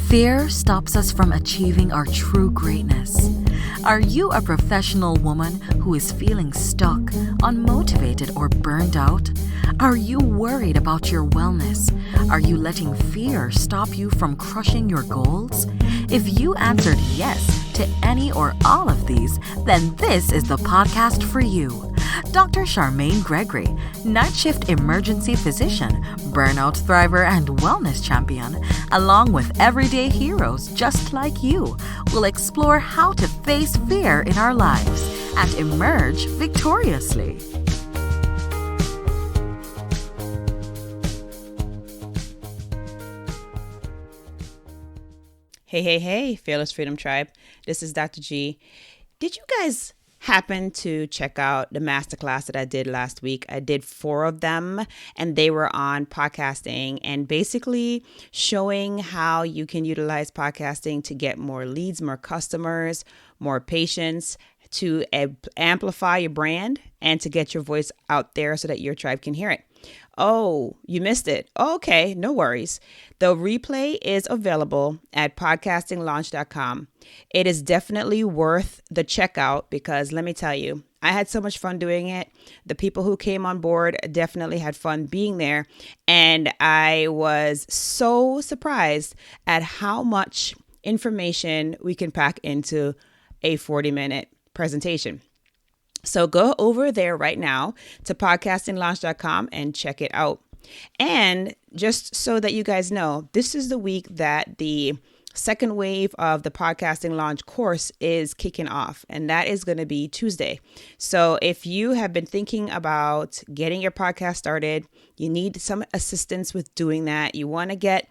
Fear stops us from achieving our true greatness. Are you a professional woman who is feeling stuck, unmotivated, or burned out? Are you worried about your wellness? Are you letting fear stop you from crushing your goals? If you answered yes to any or all of these, then this is the podcast for you. Dr. Charmaine Gregory, night shift emergency physician, burnout thriver, and wellness champion, along with everyday heroes just like you, will explore how to face fear in our lives and emerge victoriously. Hey, Fearless Freedom Tribe. This is Dr. G. Did you guys happen to check out the masterclass that I did last week? I did 4 of them, and they were on podcasting and basically showing how you can utilize podcasting to get more leads, more customers, more patients, to amplify your brand and to get your voice out there so that your tribe can hear it. Oh, you missed it. Okay, no worries. The replay is available at podcastinglaunch.com. It is definitely worth the checkout because let me tell you, I had so much fun doing it. The people who came on board definitely had fun being there. And I was so surprised at how much information we can pack into a 40-minute presentation. So go over there right now to podcastinglaunch.com and check it out. And just so that you guys know, this is the week that the second wave of the Podcasting Launch course is kicking off, and that is going to be Tuesday. So if you have been thinking about getting your podcast started, you need some assistance with doing that, you want to get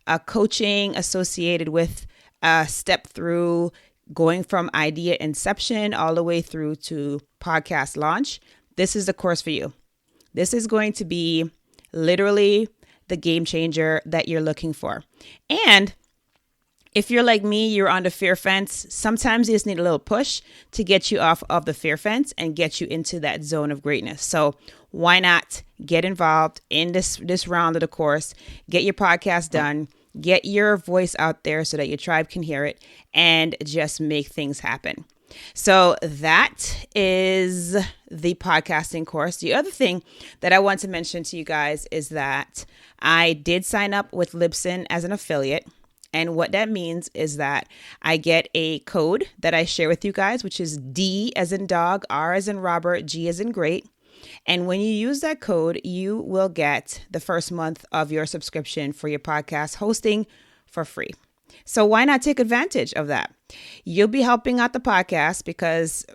a coaching associated with a step through going from idea inception all the way through to podcast launch, this is the course for you. This is going to be literally the game changer that you're looking for. And if you're like me, you're on the fear fence. Sometimes you just need a little push to get you off of the fear fence and get you into that zone of greatness. So why not get involved in this round of the course, get your podcast done, get your voice out there so that your tribe can hear it, and just make things happen. So that is the podcasting course. The other thing that I want to mention to you guys is that I did sign up with Libsyn as an affiliate. And what that means is that I get a code that I share with you guys, which is D as in dog, R as in Robert, G as in great. And when you use that code, you will get the first month of your subscription for your podcast hosting for free. So why not take advantage of that? You'll be helping out the podcast because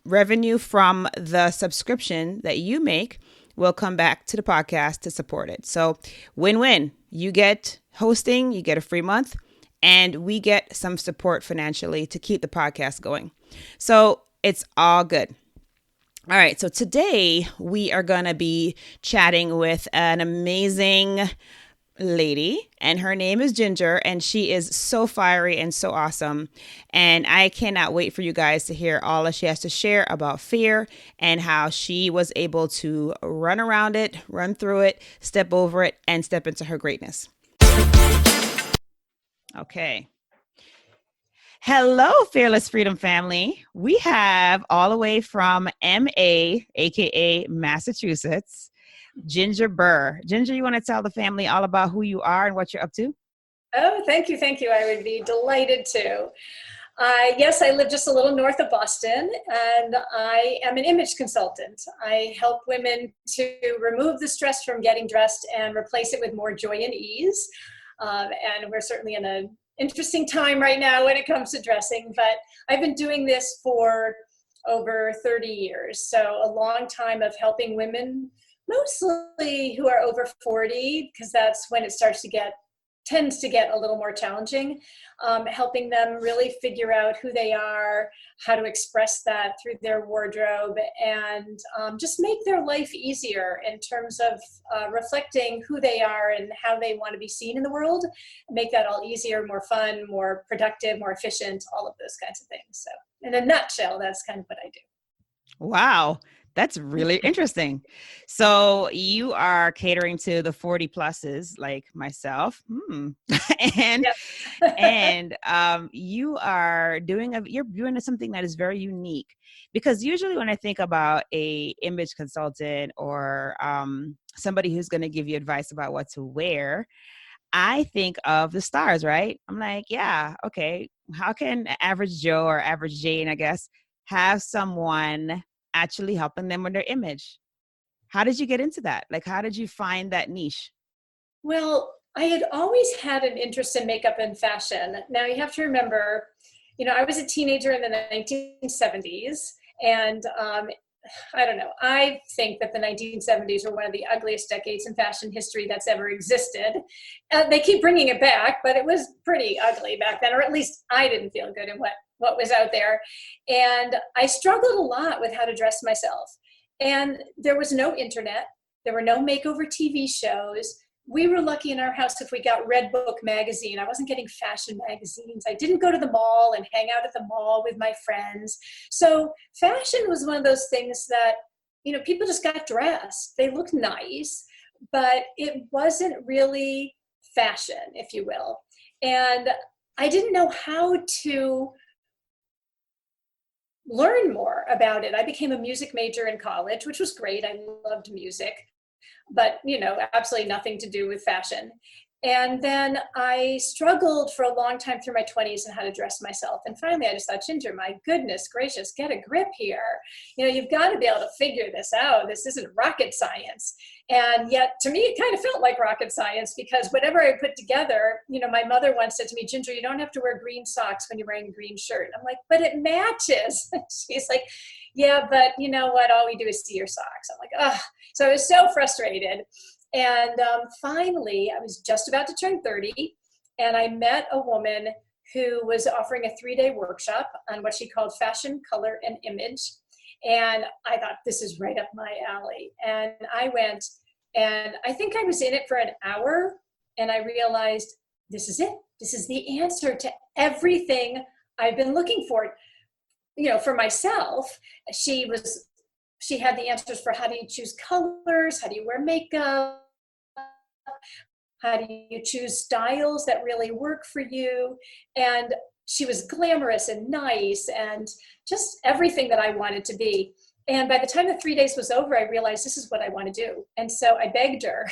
revenue from the subscription that you make will come back to the podcast to support it. So win-win. You get hosting, you get a free month, and we get some support financially to keep the podcast going. So it's all good. All right, so today we are going to be chatting with an amazing lady, and her name is Ginger, and she is so fiery and so awesome. And I cannot wait for you guys to hear all that she has to share about fear and how she was able to run around it, run through it, step over it, and step into her greatness. Okay. Hello, Fearless Freedom family. We have all the way from MA, aka Massachusetts, Ginger Burr. Ginger, you want to tell the family all about who you are and what you're up to? Oh, thank you. I would be delighted to. Yes, I live just a little north of Boston, and I am an image consultant. I help women to remove the stress from getting dressed and replace it with more joy and ease. And we're certainly in an interesting time right now when it comes to dressing, but I've been doing this for over 30 years. So a long time of helping women, mostly who are over 40, because that's when it tends to get a little more challenging, helping them really figure out who they are, how to express that through their wardrobe, and just make their life easier in terms of reflecting who they are and how they want to be seen in the world, make that all easier, more fun, more productive, more efficient, all of those kinds of things. So in a nutshell, that's kind of what I do. Wow. That's really interesting. So you are catering to the 40 pluses like myself. and Yep. you are you're doing something that is very unique, because usually when I think about a image consultant or somebody who's going to give you advice about what to wear, I think of the stars, right? I'm like, yeah, okay. How can average Joe or average Jane, I guess, have someone actually helping them with their image? How did you get into that? Like, how did you find that niche? Well, I had always had an interest in makeup and fashion. Now you have to remember, I was a teenager in the 1970s, and I don't know. I think that the 1970s were one of the ugliest decades in fashion history that's ever existed. They keep bringing it back, but it was pretty ugly back then, or at least I didn't feel good in what was out there. And I struggled a lot with how to dress myself. And there was no internet. There were no makeover TV shows. We were lucky in our house if we got Red Book magazine. I wasn't getting fashion magazines. I didn't go to the mall and hang out at the mall with my friends. So fashion was one of those things that, people just got dressed. They looked nice, but it wasn't really fashion, if you will. And I didn't know how to learn more about it. I became a music major in college, which was great. I loved music, but absolutely nothing to do with fashion. And then I struggled for a long time through my 20s and how to dress myself. And finally, I just thought, Ginger, my goodness gracious, get a grip here. You've got to be able to figure this out. This isn't rocket science. And yet, to me, it kind of felt like rocket science, because whatever I put together, my mother once said to me, Ginger, you don't have to wear green socks when you're wearing a green shirt. I'm like, but it matches. She's like, yeah, but you know what? All we do is see your socks. I'm like, ugh. So I was so frustrated. And finally, I was just about to turn 30, and I met a woman who was offering a 3-day workshop on what she called fashion, color, and image. And I thought, this is right up my alley. And I went, and I think I was in it for an hour, and I realized, this is it. This is the answer to everything I've been looking for. For myself, she had the answers for how do you choose colors, how do you wear makeup, how do you choose styles that really work for you. And she was glamorous and nice and just everything that I wanted to be. And by the time the 3 days was over, I realized this is what I want to do. And so I begged her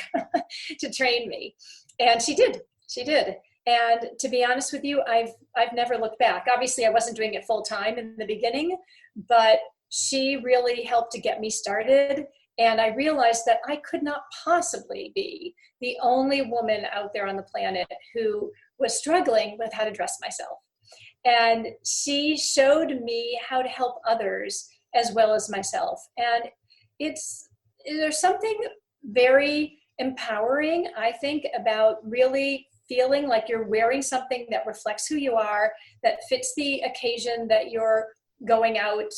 to train me. And she did. She did. And to be honest with you, I've never looked back. Obviously, I wasn't doing it full time in the beginning, but she really helped to get me started. And I realized that I could not possibly be the only woman out there on the planet who was struggling with how to dress myself. And she showed me how to help others as well as myself. And there's something very empowering, I think, about really feeling like you're wearing something that reflects who you are, that fits the occasion that you're going out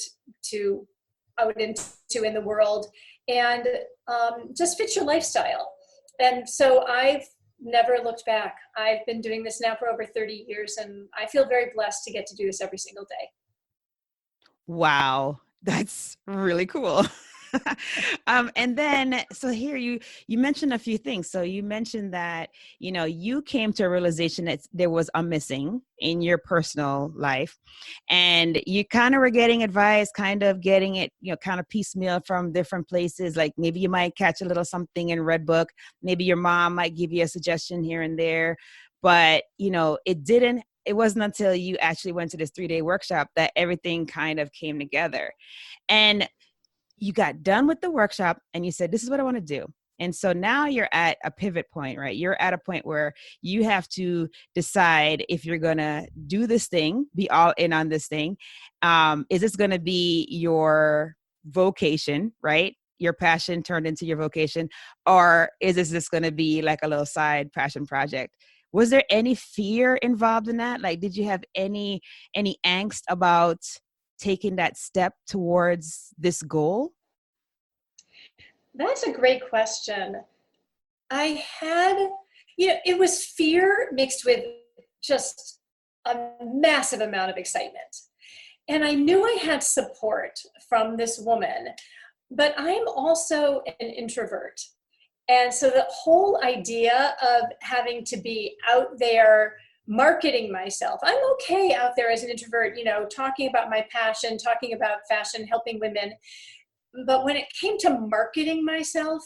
into in the world, and just fits your lifestyle. And so I've never looked back. I've been doing this now for over 30 years, and I feel very blessed to get to do this every single day. Wow, that's really cool. And then, so here you mentioned a few things. So you mentioned that, you came to a realization that there was a missing in your personal life, and you kind of were getting advice, kind of getting it, kind of piecemeal from different places. Like maybe you might catch a little something in Red Book. Maybe your mom might give you a suggestion here and there, but it wasn't until you actually went to this 3-day workshop that everything kind of came together. And you got done with the workshop and you said, this is what I want to do. And so now you're at a pivot point, right? You're at a point where you have to decide if you're going to do this thing, be all in on this thing. Is this going to be your vocation, right? Your passion turned into your vocation? Or is this just going to be like a little side passion project? Was there any fear involved in that? Like, did you have any angst about taking that step towards this goal? That's a great question. I had, it was fear mixed with just a massive amount of excitement. And I knew I had support from this woman, but I'm also an introvert. And so the whole idea of having to be out there marketing myself, I'm okay out there as an introvert, talking about my passion, talking about fashion, helping women. But when it came to marketing myself,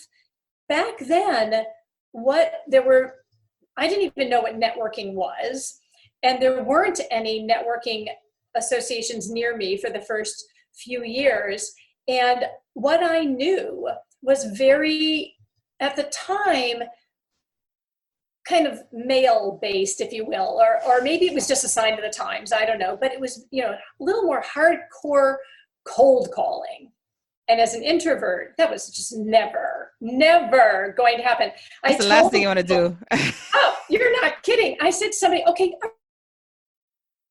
back then, I didn't even know what networking was. And there weren't any networking associations near me for the first few years. And what I knew was very, at the time, kind of male-based, if you will, or maybe it was just a sign of the times, I don't know. But it was, a little more hardcore cold calling. And as an introvert, that was just never going to happen. That's the last thing you want to do. Oh, you're not kidding. I said to somebody, okay,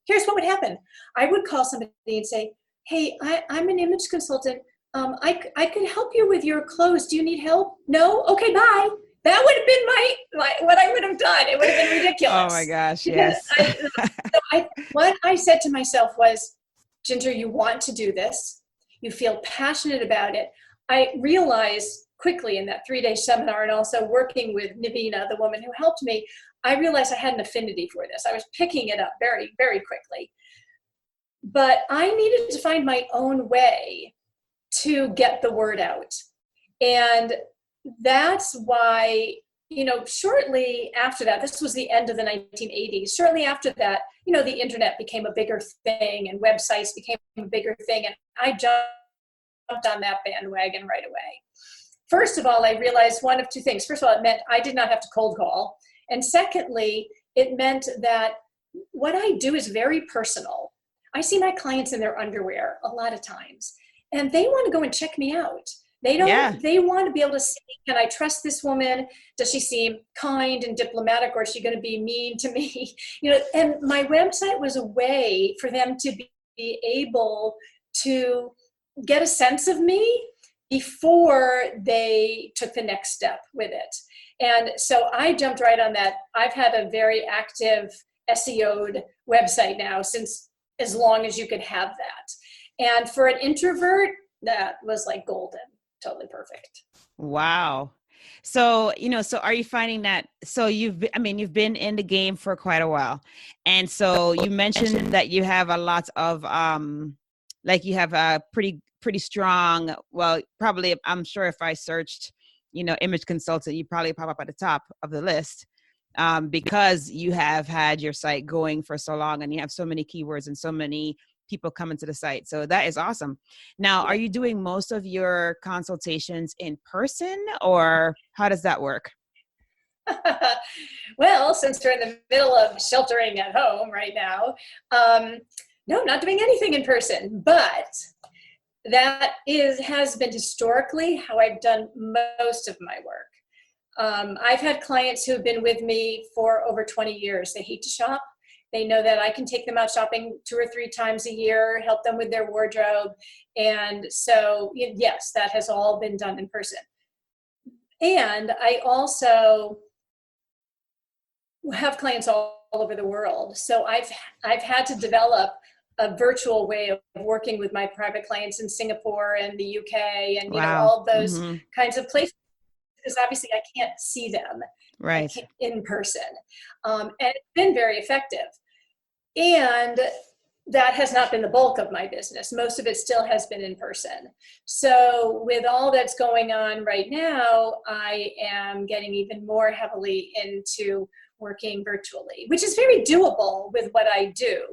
here's what would happen. I would call somebody and say, hey, I'm an image consultant. I could help you with your clothes. Do you need help? No? Okay, bye. That would have been my what I would have done. It would have been ridiculous. Oh my gosh, yes. What I said to myself was, Ginger, you want to do this. You feel passionate about it. I realized quickly in that 3-day seminar, and also working with Navina, the woman who helped me, I realized I had an affinity for this. I was picking it up very, very quickly. But I needed to find my own way to get the word out. And that's why, shortly after that, this was the end of the 1980s, shortly after that, the internet became a bigger thing and websites became a bigger thing. And I jumped on that bandwagon right away. First of all, I realized one of two things. First of all, it meant I did not have to cold call. And secondly, it meant that what I do is very personal. I see my clients in their underwear a lot of times, and they want to go and check me out. They want to be able to see, can I trust this woman? Does she seem kind and diplomatic, or is she going to be mean to me? And my website was a way for them to be able to get a sense of me before they took the next step with it. And so I jumped right on that. I've had a very active SEO'd website now since as long as you could have that. And for an introvert, that was like golden. Totally perfect. Wow. So, so are you finding that, so you've been in the game for quite a while. And so you mentioned that you have a lot of, you have a pretty strong, well, probably, I'm sure if I searched, image consultant, you probably pop up at the top of the list, because you have had your site going for so long and you have so many keywords and so many people coming to the site. So that is awesome. Now, are you doing most of your consultations in person, or how does that work? Well, since we're in the middle of sheltering at home right now, no, not doing anything in person, but that has been historically how I've done most of my work. I've had clients who have been with me for over 20 years. They hate to shop. They know that I can take them out shopping 2 or 3 times a year, help them with their wardrobe. And so, yes, that has all been done in person. And I also have clients all over the world. So I've had to develop a virtual way of working with my private clients in Singapore and the UK and all those kinds of places, because obviously I can't see them in person. And it's been very effective. And that has not been the bulk of my business. Most of it still has been in person. So with all that's going on right now, I am getting even more heavily into working virtually, which is very doable with what I do.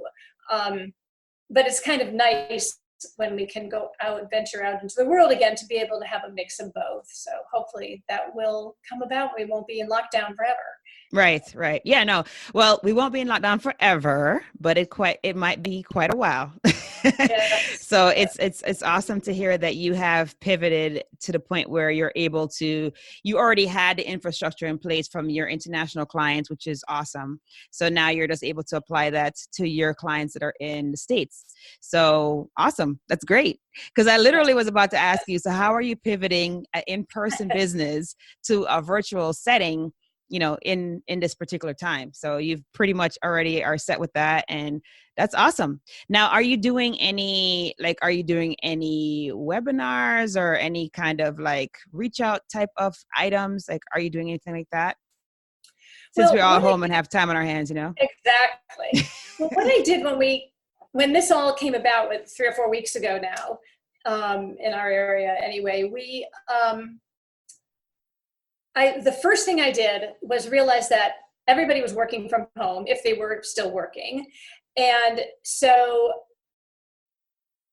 But it's kind of nice when we can go out, venture out into the world again, to be able to have a mix of both. So hopefully that will come about. We won't be in lockdown forever. Right. Yeah, no. Well, we won't be in lockdown forever, but it might be quite a while. Yes. So it's awesome to hear that you have pivoted to the point where you already had the infrastructure in place from your international clients, which is awesome. So now you're just able to apply that to your clients that are in the States. So awesome. That's great. Because I literally was about to ask you, so how are you pivoting an in-person business to a virtual setting in this particular time. So you've pretty much already are set with that. And that's awesome. Now, are you doing any webinars or any kind of like reach out type of items? Like, are you doing anything like that? Since Well, we're all home and have time on our hands, Exactly. Well, what I did when this all came about with 3 or 4 weeks ago now, in our area anyway, the first thing I did was realize that everybody was working from home if they were still working. And so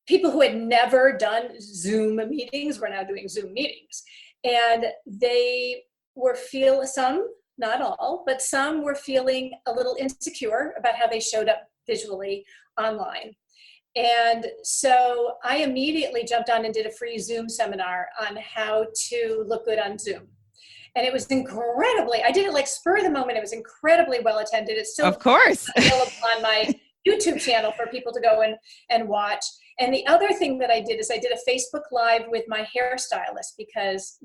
people who had never done Zoom meetings were now doing Zoom meetings. And they were some, not all, but some were feeling a little insecure about how they showed up visually online. And so I immediately jumped on and did a free Zoom seminar on how to look good on Zoom. And it was incredibly, I did it like spur of the moment. It was incredibly well attended. It's still, of course, available on my YouTube channel for people to go and watch. And the other thing that I did is I did a Facebook Live with my hairstylist because,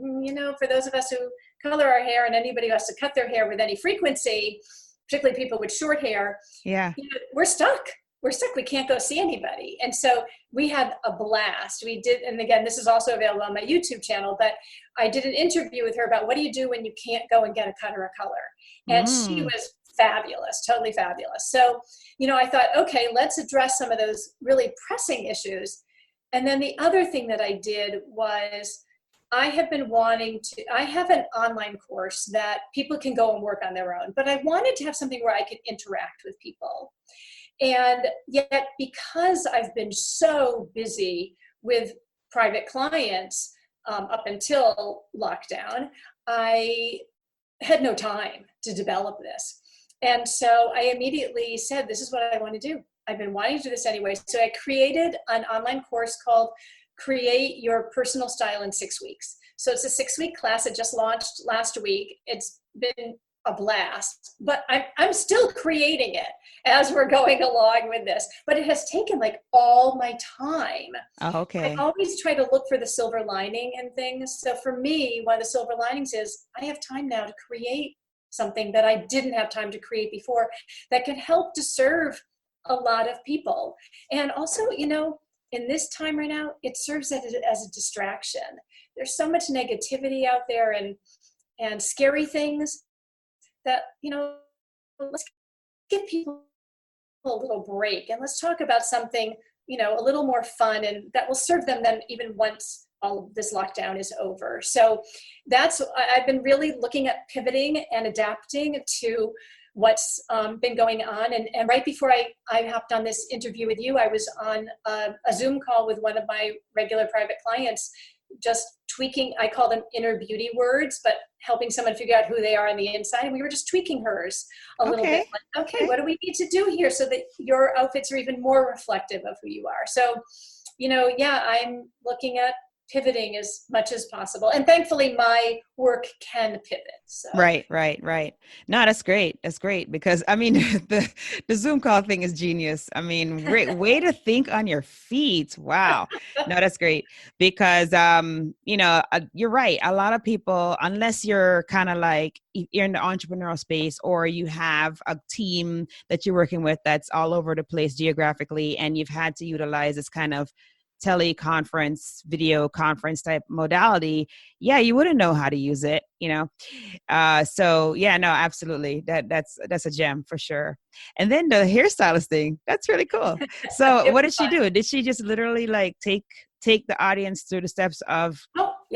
for those of us who color our hair and anybody who has to cut their hair with any frequency, particularly people with short hair, we're stuck. We can't go see anybody. And so we had a blast. We did, and again, this is also available on my YouTube channel, but I did an interview with her about what do you do when you can't go and get a cut or a color? And she was fabulous, totally fabulous. So, I thought, okay, let's address some of those really pressing issues. And then the other thing that I did was I have an online course that people can go and work on their own, but I wanted to have something where I could interact with people. And yet, because I've been so busy with private clients up until lockdown, I had no time to develop this. And so I immediately said, this is what I want to do. I've been wanting to do this anyway. So I created an online course called Create Your Personal Style in 6 Weeks. So it's a 6-week class. It just launched last week. It's been a blast, but I'm still creating it as we're going along with this, but it has taken like all my time. Oh, okay. I always try to look for the silver lining in things. So for me, one of the silver linings is I have time now to create something that I didn't have time to create before that could help to serve a lot of people. And also, in this time right now, it serves as a distraction. There's so much negativity out there and scary things that, let's give people a little break and let's talk about something, a little more fun and that will serve them then even once all of this lockdown is over. So I've been really looking at pivoting and adapting to what's been going on. And right before I hopped on this interview with you, I was on a Zoom call with one of my regular private clients, just tweaking, I call them inner beauty words, but helping someone figure out who they are on the inside. And we were just tweaking hers a little bit. Like, okay, what do we need to do here so that your outfits are even more reflective of who you are? So, I'm looking at pivoting as much as possible. And thankfully my work can pivot. So. Right. No, that's great. That's great because the Zoom call thing is genius. Great way to think on your feet. Wow. No, that's great because, you're right. A lot of people, unless you're kind of like you're in the entrepreneurial space or you have a team that you're working with that's all over the place geographically, and you've had to utilize this kind of teleconference, video conference type modality, you wouldn't know how to use it, absolutely. That's a gem for sure. And then the hairstylist thing, that's really cool. So what did she do? Did she just literally like take the audience through the steps of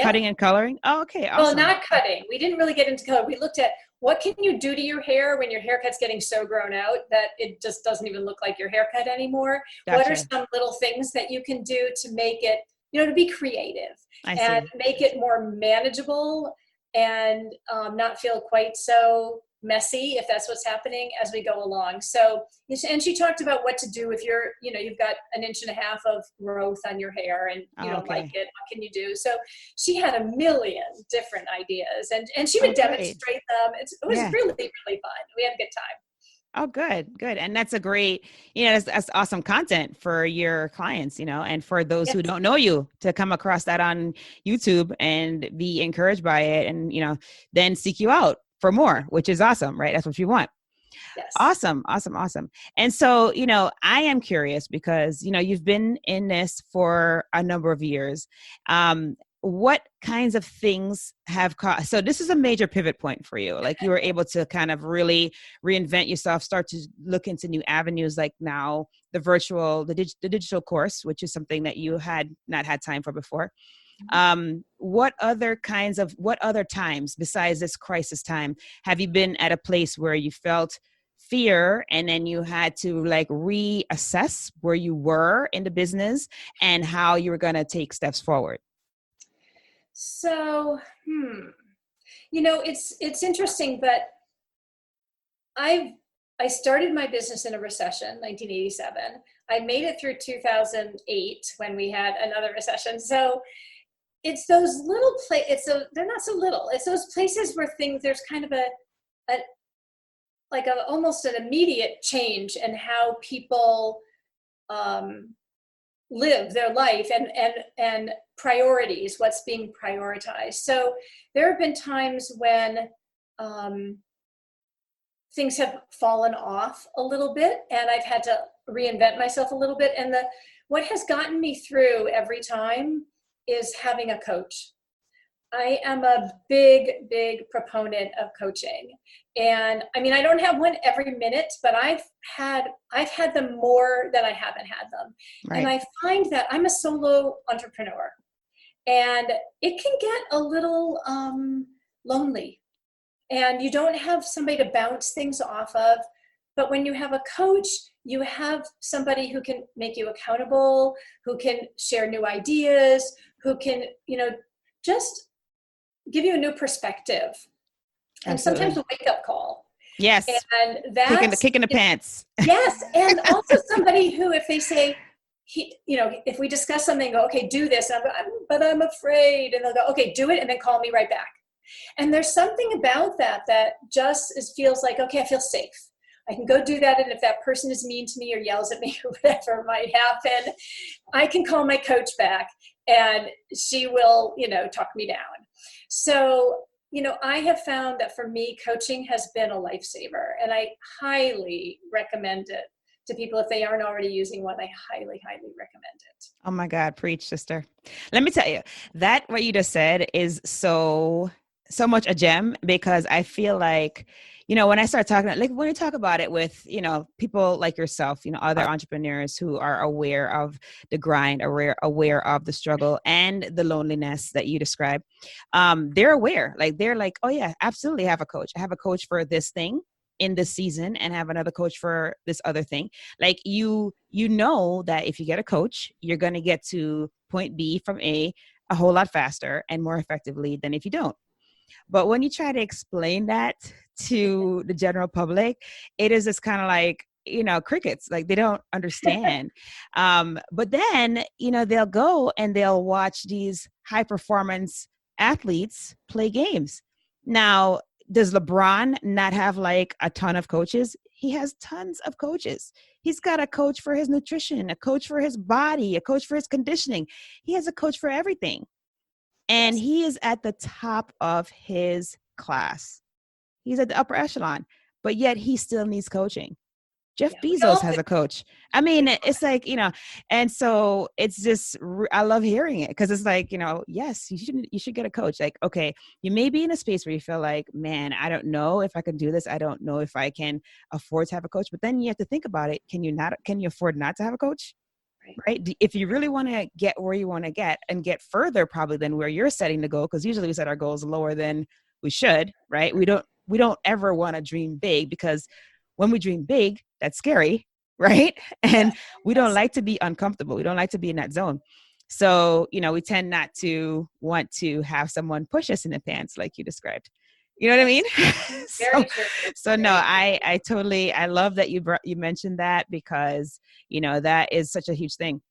cutting and coloring? Oh, okay. Awesome. Well, not cutting. We didn't really get into color. We looked at what can you do to your hair when your haircut's getting so grown out that it just doesn't even look like your haircut anymore? Gotcha. What are some little things that you can do to make it, to be creative and make it more manageable and not feel quite so messy if that's what's happening as we go along. So, and she talked about what to do if you've got 1.5 inches of growth on your hair and you don't like it. What can you do? So she had a million different ideas and she would demonstrate them. It was really, really fun. We had a good time. Oh, good. And that's a great, that's awesome content for your clients, and for those who don't know you to come across that on YouTube and be encouraged by it and, then seek you out for more, which is awesome, right? That's what you want. Yes. Awesome. And so, I am curious because, you've been in this for a number of years. What kinds of things have caused, so this is a major pivot point for you. Like you were able to kind of really reinvent yourself, start to look into new avenues, like now the digital course, which is something that you had not had time for before. What other times besides this crisis time have you been at a place where you felt fear and then you had to like reassess where you were in the business and how you were going to take steps forward? So, it's interesting, but I started my business in a recession, 1987. I made it through 2008 when we had another recession. So it's those little they're not so little. It's those places where there's kind of almost an immediate change in how people live their life and priorities, what's being prioritized. So there have been times when things have fallen off a little bit and I've had to reinvent myself a little bit. And what has gotten me through every time is having a coach. I am a big, big proponent of coaching. And I mean, I don't have one every minute, but I've had them more than I haven't had them. Right. And I find that I'm a solo entrepreneur and it can get a little lonely and you don't have somebody to bounce things off of. But when you have a coach, you have somebody who can make you accountable, who can share new ideas, who can, just give you a new perspective. And Absolutely. Sometimes a wake-up call. Yes. And that's kick in the pants. Yes. And also somebody who, if they say, if we discuss something, go, okay, do this, but I'm afraid. And they'll go, okay, do it. And then call me right back. And there's something about that just feels like, okay, I feel safe. I can go do that. And if that person is mean to me or yells at me or whatever might happen, I can call my coach back and she will, talk me down. So, I have found that for me, coaching has been a lifesaver and I highly recommend it to people. If they aren't already using one, I highly, highly recommend it. Oh my God, preach, sister. Let me tell you that what you just said is so much a gem because I feel like, when I start talking, like when you talk about it with, people like yourself, other entrepreneurs who are aware of the grind, aware of the struggle and the loneliness that you describe, they're aware, they're like, oh yeah, absolutely have a coach. I have a coach for this thing in this season and have another coach for this other thing. Like you know that if you get a coach, you're going to get to point B from A whole lot faster and more effectively than if you don't. But when you try to explain that to the general public, it is just kind of like, crickets, like they don't understand. But then, they'll go and they'll watch these high performance athletes play games. Now, does LeBron not have like a ton of coaches? He has tons of coaches. He's got a coach for his nutrition, a coach for his body, a coach for his conditioning. He has a coach for everything. And yes. He is at the top of his class. He's at the upper echelon, but yet he still needs coaching. Jeff Bezos has a coach. I mean, it's like, and so it's just, I love hearing it because it's like, yes, you should get a coach. Like, okay, you may be in a space where you feel like, man, I don't know if I can do this. I don't know if I can afford to have a coach, but then you have to think about it. Can you afford not to have a coach? Right? If you really want to get where you want to get and get further probably than where you're setting the goal, because usually we set our goals lower than we should, right? We don't ever want to dream big because when we dream big, that's scary, right? And we don't like to be uncomfortable. We don't like to be in that zone. So, we tend not to want to have someone push us in the pants like you described. You know what I mean? So no, I totally, I love that you mentioned that because, that is such a huge thing.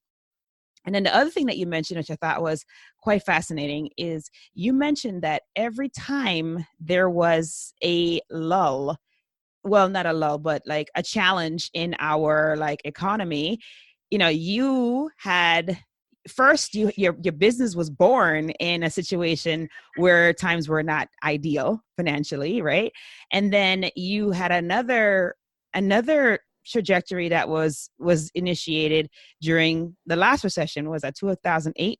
And then the other thing that you mentioned, which I thought was quite fascinating, is you mentioned that every time there was a lull, well, not a lull, but like a challenge in our like economy, you had first your business was born in a situation where times were not ideal financially, right? And then you had another trajectory that was initiated during the last recession, was that 2008?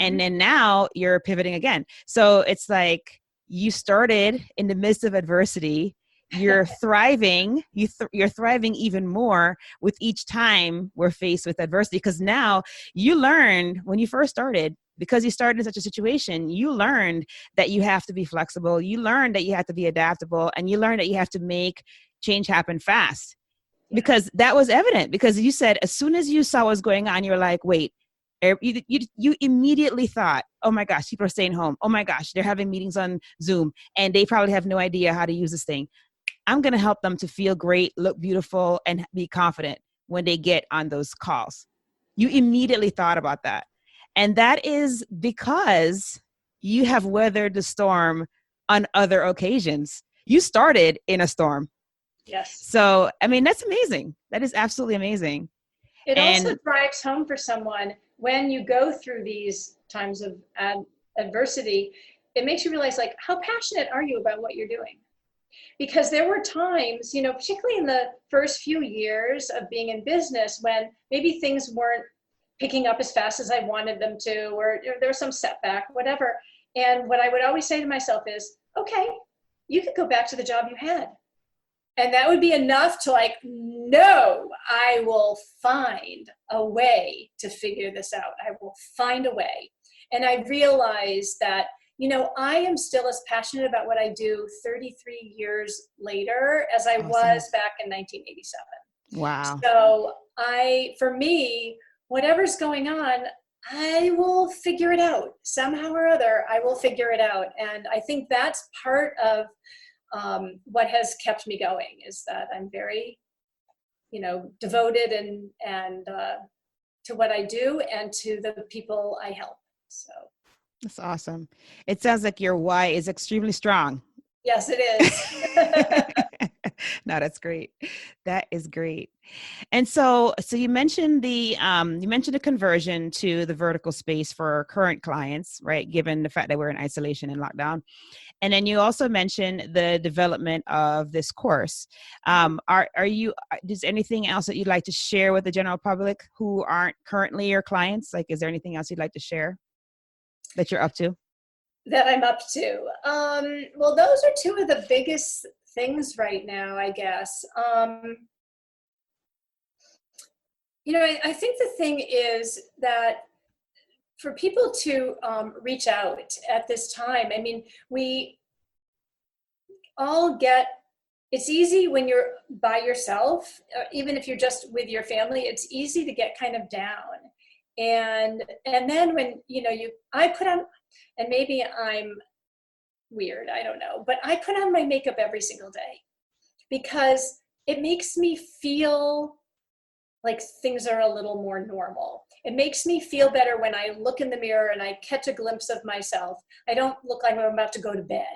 And then now you're pivoting again. So it's like you started in the midst of adversity. You're thriving. You're thriving even more with each time we're faced with adversity, because now you learned when you first started, because you started in such a situation, you learned that you have to be flexible. You learned that you have to be adaptable, and you learned that you have to make change happen fast, because that was evident. Because you said as soon as you saw what was going on, you're like, wait. You immediately thought, oh my gosh, people are staying home. Oh my gosh, they're having meetings on Zoom and they probably have no idea how to use this thing. I'm going to help them to feel great, look beautiful, and be confident when they get on those calls. You immediately thought about that. And that is because you have weathered the storm on other occasions. You started in a storm. Yes. So, I mean, that's amazing. That is absolutely amazing. It also drives home for someone when you go through these times of adversity. It makes you realize, like, how passionate are you about what you're doing? Because there were times, you know, particularly in the first few years of being in business, when maybe things weren't picking up as fast as I wanted them to, or there was some setback, whatever. And what I would always say to myself is, okay, you could go back to the job you had. And that would be enough to, like, no, I will find a way to figure this out. I will find a way. And I realized that, you know, I am still as passionate about what I do 33 years later as I was back in 1987. Wow. So for me, whatever's going on, I will figure it out somehow or other. I will figure it out. And I think that's part of what has kept me going, is that I'm very, you know, devoted and to what I do and to the people I help. So that's awesome. It sounds like your why is extremely strong. Yes, it is. No, that's great. That is great. And so you mentioned the conversion to the vertical space for current clients, right? Given the fact that we're in isolation and lockdown. And then you also mentioned the development of this course. Is anything else that you'd like to share with the general public who aren't currently your clients? Like, is there anything else you'd like to share that you're up to? That I'm up to? Well, those are two of the biggest things right now, I guess. You know, I think the thing is that for people to reach out at this time, I mean, we all it's easy when you're by yourself, even if you're just with your family, it's easy to get kind of down. And then when, you know, I put on, and maybe I'm weird, I don't know, but I put on my makeup every single day because it makes me feel like things are a little more normal. It makes me feel better when I look in the mirror and I catch a glimpse of myself. I don't look like I'm about to go to bed.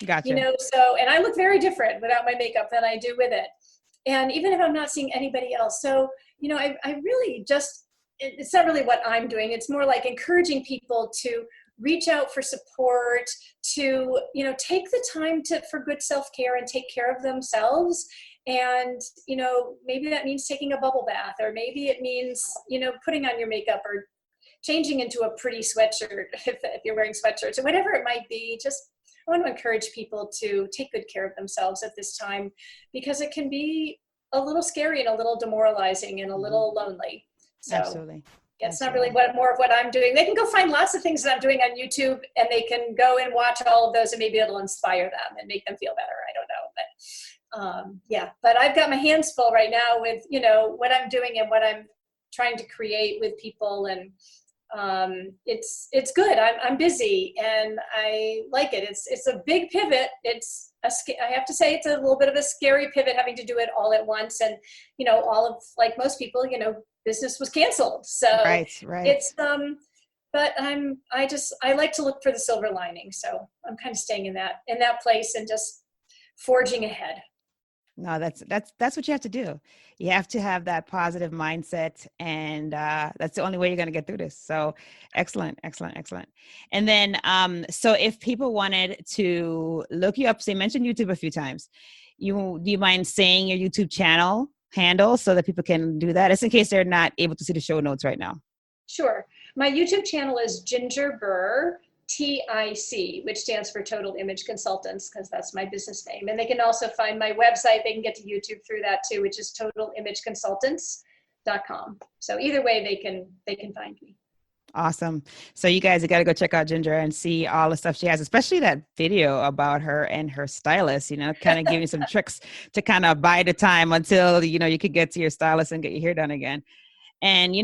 Gotcha. You know, so, and I look very different without my makeup than I do with it. And even if I'm not seeing anybody else. So, you know, I really just, it's not really what I'm doing. It's more like encouraging people to reach out for support, to, you know, take the time for good self-care and take care of themselves. And, you know, maybe that means taking a bubble bath, or maybe it means, you know, putting on your makeup or changing into a pretty sweatshirt if you're wearing sweatshirts, or whatever it might be. Just, I want to encourage people to take good care of themselves at this time, because it can be a little scary and a little demoralizing and a little lonely. So Absolutely. It's not really more of what I'm doing. They can go find lots of things that I'm doing on YouTube, and they can go and watch all of those, and maybe it'll inspire them and make them feel better. I don't know. But I've got my hands full right now with, you know, what I'm doing and what I'm trying to create with people. And it's good. I'm busy and I like it. It's a big pivot. I have to say it's a little bit of a scary pivot, having to do it all at once. And, you know, all of, like most people, you know, business was canceled. So right. It's, but I like to look for the silver lining. So I'm kind of staying in that place and just forging ahead. No, that's what you have to do. You have to have that positive mindset, and that's the only way you're going to get through this. So, excellent, excellent, excellent. And then, so if people wanted to look you up, so you mentioned YouTube a few times. Do you mind saying your YouTube channel handle so that people can do that? Just in case they're not able to see the show notes right now. Sure. My YouTube channel is Ginger Burr, TIC, which stands for Total Image Consultants, because that's my business name. And they can also find my website. They can get to YouTube through that too, which is totalimageconsultants.com. So either way, they can find me. Awesome. So you guys, you got to go check out Ginger and see all the stuff she has, especially that video about her and her stylist, kind of giving some tricks to kind of buy the time until, you could get to your stylist and get your hair done again. And,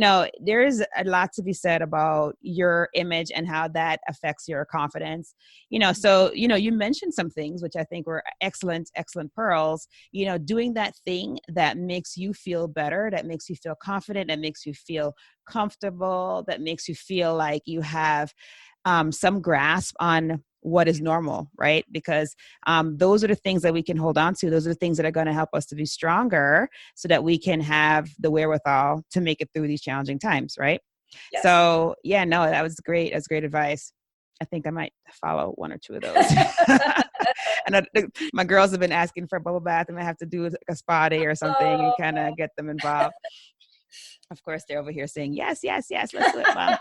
there is a lot to be said about your image and how that affects your confidence. So, you mentioned some things, which I think were excellent, excellent pearls, doing that thing that makes you feel better, that makes you feel confident, that makes you feel comfortable, that makes you feel like you have some grasp on what is normal, right? Because those are the things that we can hold on to. Those are the things that are going to help us to be stronger so that we can have the wherewithal to make it through these challenging times, right? Yes. So yeah, no, that was great. That's great advice. I think I might follow one or two of those. And my girls have been asking for a bubble bath, and I have to do like a spa day or something and kind of get them involved. Of course, they're over here saying, yes, yes, yes, let's do it, Mom.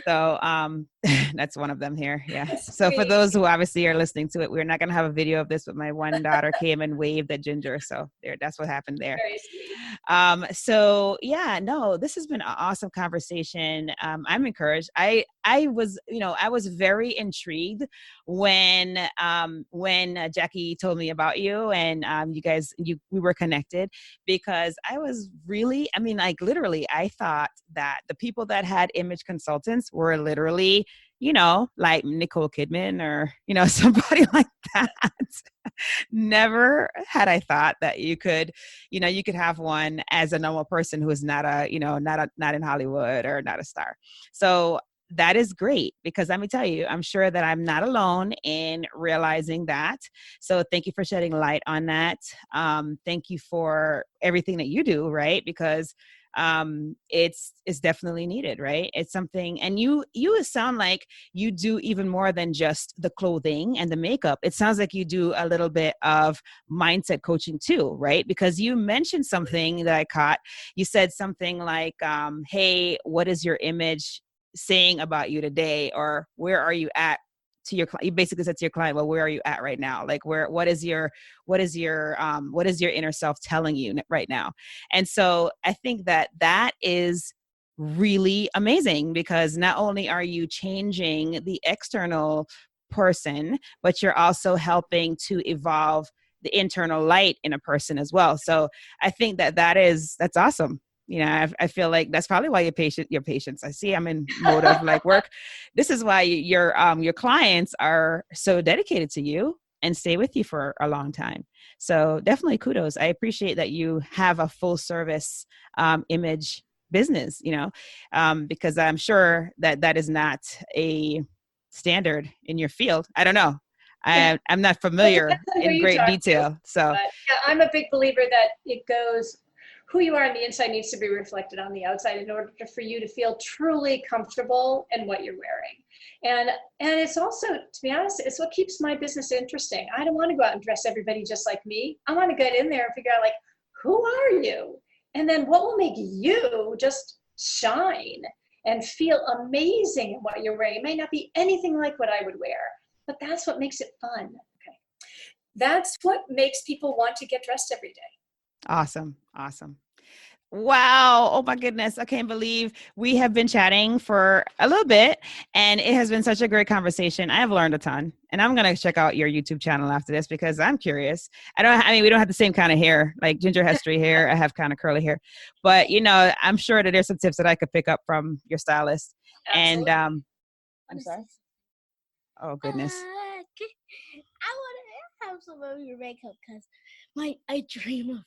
So that's one of them here. Yeah. So for those who obviously are listening to it, we're not going to have a video of this, but my one daughter came and waved at Ginger. So that's what happened there. Very sweet. So yeah, no, this has been an awesome conversation. I'm encouraged. I was very intrigued when Jackie told me about you and we were connected, because I was really, literally, I thought that the people that had image consultants were literally, like Nicole Kidman or, somebody like that. Never had I thought that you could have one as a normal person who is not in Hollywood or not a star. So that is great, because let me tell you, I'm sure that I'm not alone in realizing that. So thank you for shedding light on that. Thank you for everything that you do, right? Because it's definitely needed, right? It's something, and you sound like you do even more than just the clothing and the makeup. It sounds like you do a little bit of mindset coaching too, right? Because you mentioned something that I caught. You said something like, hey, what is your image saying about you today? Or where are you at to your client? You basically said to your client, well, where are you at right now? Like what is your inner self telling you right now? And so I think that is really amazing, because not only are you changing the external person, but you're also helping to evolve the internal light in a person as well. So I think that's awesome. I feel like that's probably why your patients. I see I'm in mode of like work. This is why your clients are so dedicated to you and stay with you for a long time. So definitely kudos. I appreciate that you have a full service image business, because I'm sure that is not a standard in your field. I don't know. I'm not familiar in great detail. So yeah, I'm a big believer that it goes, who you are on the inside needs to be reflected on the outside in order for you to feel truly comfortable in what you're wearing. And it's also, to be honest, it's what keeps my business interesting. I don't want to go out and dress everybody just like me. I want to get in there and figure out, like, who are you? And then what will make you just shine and feel amazing in what you're wearing? It may not be anything like what I would wear, but that's what makes it fun. Okay. That's what makes people want to get dressed every day. Awesome. Awesome. Wow. Oh my goodness. I can't believe we have been chatting for a little bit, and it has been such a great conversation. I have learned a ton, and I'm going to check out your YouTube channel after this because I'm curious. We don't have the same kind of hair. Like Ginger has straight hair. I have kind of curly hair, but I'm sure that there's some tips that I could pick up from your stylist. Absolutely. And, I'm sorry. Oh goodness. I want to have some of your makeup because I dream of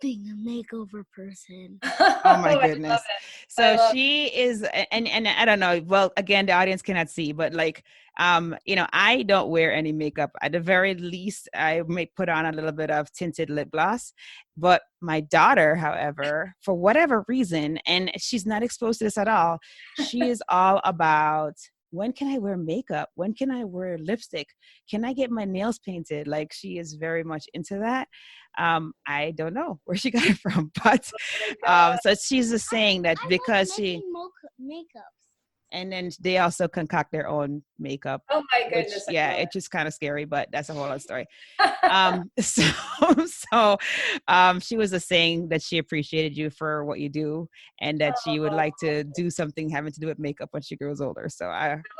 being a makeover person. Oh my I love goodness. it. So she is, and I don't know. Well, again, the audience cannot see, but like, I don't wear any makeup. At the very least, I may put on a little bit of tinted lip gloss. But my daughter, however, for whatever reason, and she's not exposed to this at all, she is all about, when can I wear makeup? When can I wear lipstick? Can I get my nails painted? Like, she is very much into that. I don't know where she got it from, but so she's just saying that I because like she, makeups. and then they also concoct their own makeup. Oh my Which, goodness. yeah, it's just kind of scary, but that's a whole other story. So she was just saying that she appreciated you for what you do, and that she would like to do something having to do with makeup when she grows older. So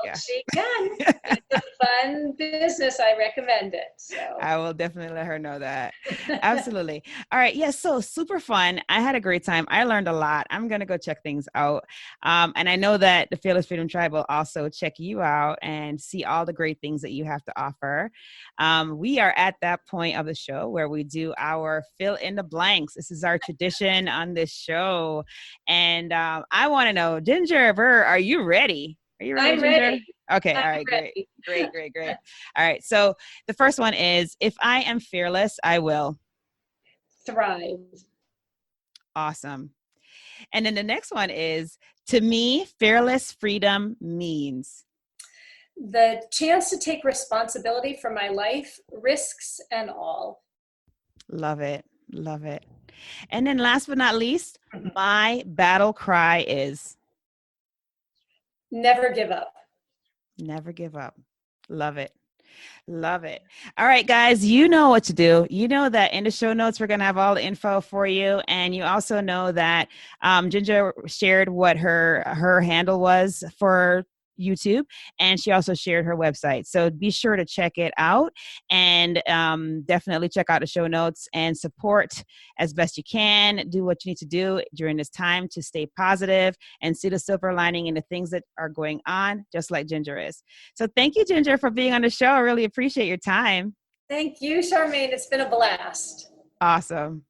yeah. She can. It's a fun business. I recommend it. So I will definitely let her know that. Absolutely. All right. Yes. So super fun. I had a great time. I learned a lot. I'm going to go check things out. And I know that the Fearless Freedom Tribe will also check you out and see all the great things that you have to offer. We are at that point of the show where we do our fill in the blanks. This is our tradition on this show. And I want to know, Ginger Burr, are you ready? Are you ready, I'm Ginger? ready. Okay. I'm All right. ready. Great. All right. So the first one is, if I am fearless, I will Thrive. Awesome. And then the next one is, to me, fearless freedom means The chance to take responsibility for my life, risks and all. love it. And then last but not least, my battle cry is Never give up. never give up. Love it. All right, guys, you know what to do. You know that in the show notes, we're going to have all the info for you. And you also know that Ginger shared what her handle was for YouTube, and she also shared her website. So be sure to check it out, and definitely check out the show notes and support as best you can. Do what you need to do during this time to stay positive and see the silver lining in the things that are going on, just like Ginger is. So thank you, Ginger, for being on the show. I really appreciate your time. Thank you, Charmaine. It's been a blast. Awesome.